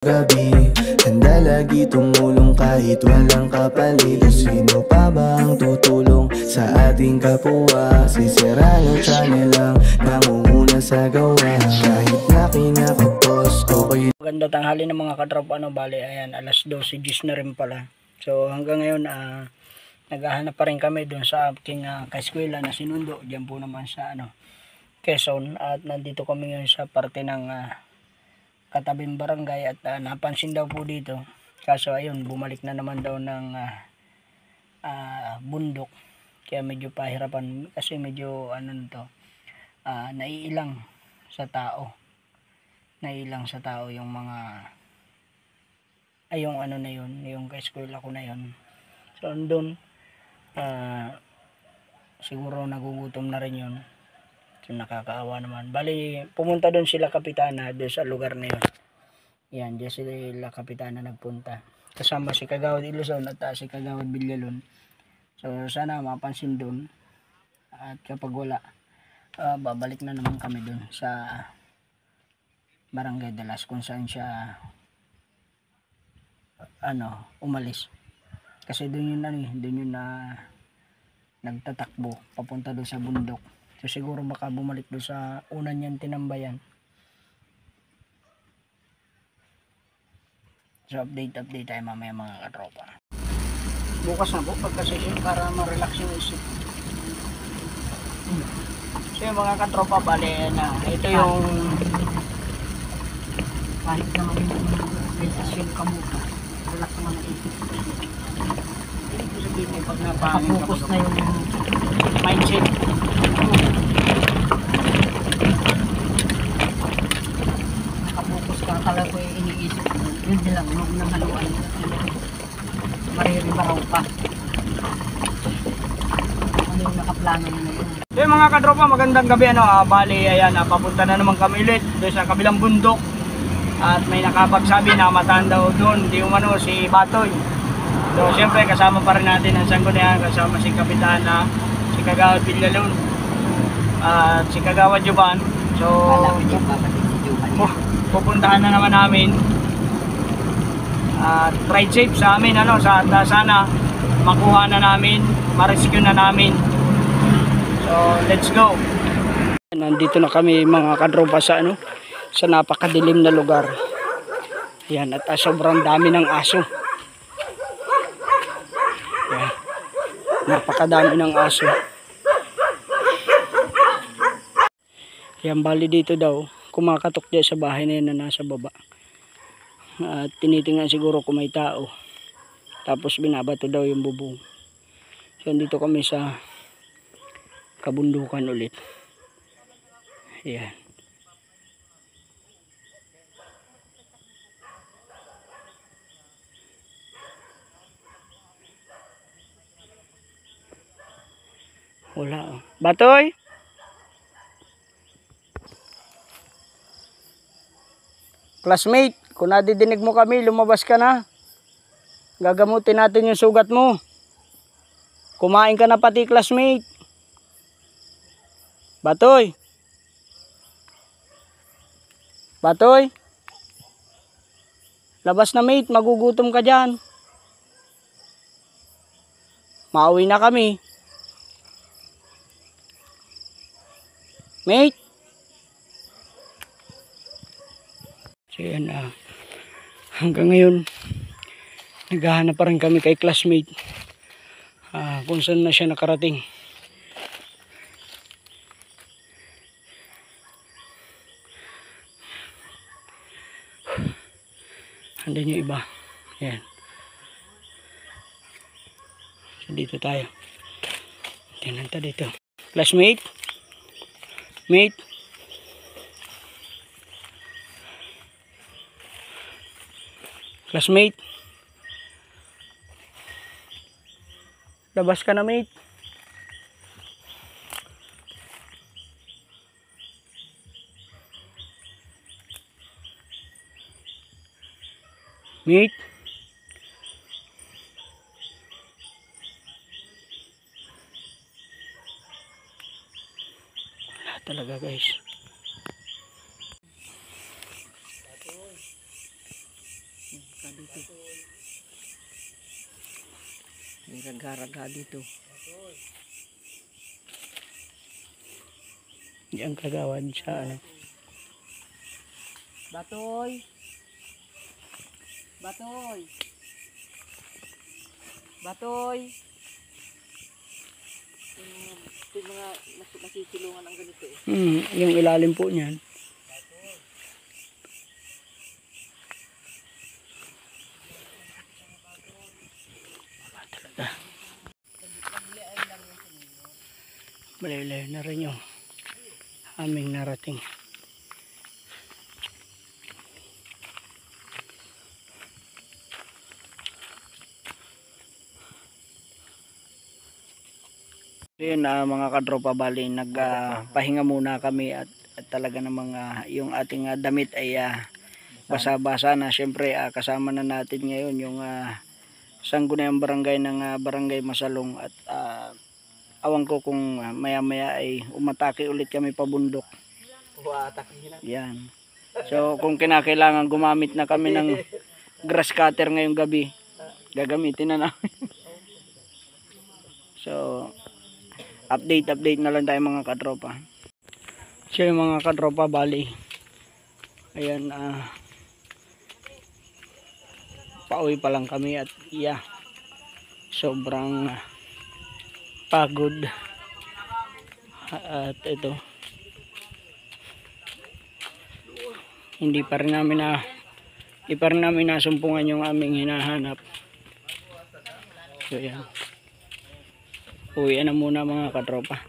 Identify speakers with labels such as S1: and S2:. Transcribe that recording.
S1: Gabi, handa lagi tumulong kahit walang kapalit. Sino pa ba ang tutulong sa ating kapwa? Si Serrano Channel lang nangunguna sa gawa. Kahit na kinakapos ko ko'y
S2: maganda tanghali ng mga katropa, bali ayan, alas 12 na rin pala. So hanggang ngayon naghahanap pa rin kami doon sa aking kaeskwela na sinundo. Diyan po naman sa Quezon. At nandito kami ngayon sa parte ng katabing barangay at napansin daw po dito, kaso ayun, bumalik na naman daw ng bundok, kaya medyo pahirapan kasi medyo naiilang sa tao yung mga yung na yun, yung ka-eskwela ko na yun. So andun siguro nagugutom na rin yun. So, nakakaawa naman. Bali, pumunta doon sila kapitana doon sa lugar na yun. Yan, diyan sila kapitana nagpunta. Kasama si Kagawad Iluson at si Kagawad Villalon. So, sana mapansin doon. At kapag wala, babalik na naman kami doon sa Barangay Dalas kung saan siya umalis. Kasi doon yun nagtatakbo papunta doon sa bundok. So siguro baka bumalik doon sa una niyang tinambayan. So update tayo mamaya mga katropa. Bukas na po pagkasesyon para ma-relax yung isip. So yung mga katropa, bali na ito yung kahit naman yung session kamuta, relax naman ang isip. Ibig sabihin pag napafocus na yung mindset. Nakapokus ka, akala ko yung iniisip mo. Yun lang, huwag nang haluan. Mariribaraw pa. Ano yung nakaplano nyo na yun? So mga katropa, magandang gabi. Bali, ayan, papunta na naman kami ulit doon sa kabilang bundok. At may nakapagsabi na mataan daw doon, di umano si Batoy. So siyempre kasama pa rin natin ang sanggunian, kasama si Kapitana, si Kagawad Villalon, at si Kagawad Juban. So pupuntahan na naman namin at ride safe sa amin, sana makuha na namin, ma-rescue na namin. So let's go. Nandito na kami mga kadropa sa sa napakadilim na lugar. Yan, at sobrang dami ng aso. Yan, napakadami ng aso. Yan, bali dito daw kumakatok dyan sa bahay na yun na nasa baba. At tinitingnan siguro kung may tao. Tapos binabato daw yung bubong. So dito kami sa kabundukan ulit. Yan. Wala. Batoy! Classmate, kung nadidinig mo kami, lumabas ka na. Gagamutin natin yung sugat mo. Kumain ka na pati, classmate. Batoy! Batoy! Labas na, mate. Magugutom ka dyan. Mauwi na kami. Mate! So yan, hanggang ngayon naghahanap pa rin kami kay classmate kung saan na siya nakarating. Andun yung iba. Yan. So dito tayo. Tingnan tayo dito. Classmate? Mate? Classmate? Labas ka na, mate. Mate? Wala talaga, guys.
S3: dito. May raga-raga dito.
S2: Diyan kagawad sa ano.
S3: Batoy! Batoy! Batoy! Ito yung mga nasisilungan ang ganito eh.
S2: Yung ilalim po niyan. Talaga. Malayo na rin yung aming narating. Yun mga kadropa, bali nagpahinga muna kami at talaga namang yung ating damit ay basa-basa na. Syempre kasama na natin ngayon yung Sangguniang Barangay ng Barangay Masalong at awan ko kung maya-maya ay umatake ulit kami pabundok. Yan. So kung kinakailangan gumamit na kami ng grass cutter ngayong gabi, gagamitin na namin. So update na lang tayo mga katropa. So yung mga katropa, bali ayan, pauwi pa lang kami at sobrang pagod. At ito, hindi pa rin namin nasumpungan yung aming hinahanap. So yan, uwi na muna mga katropa.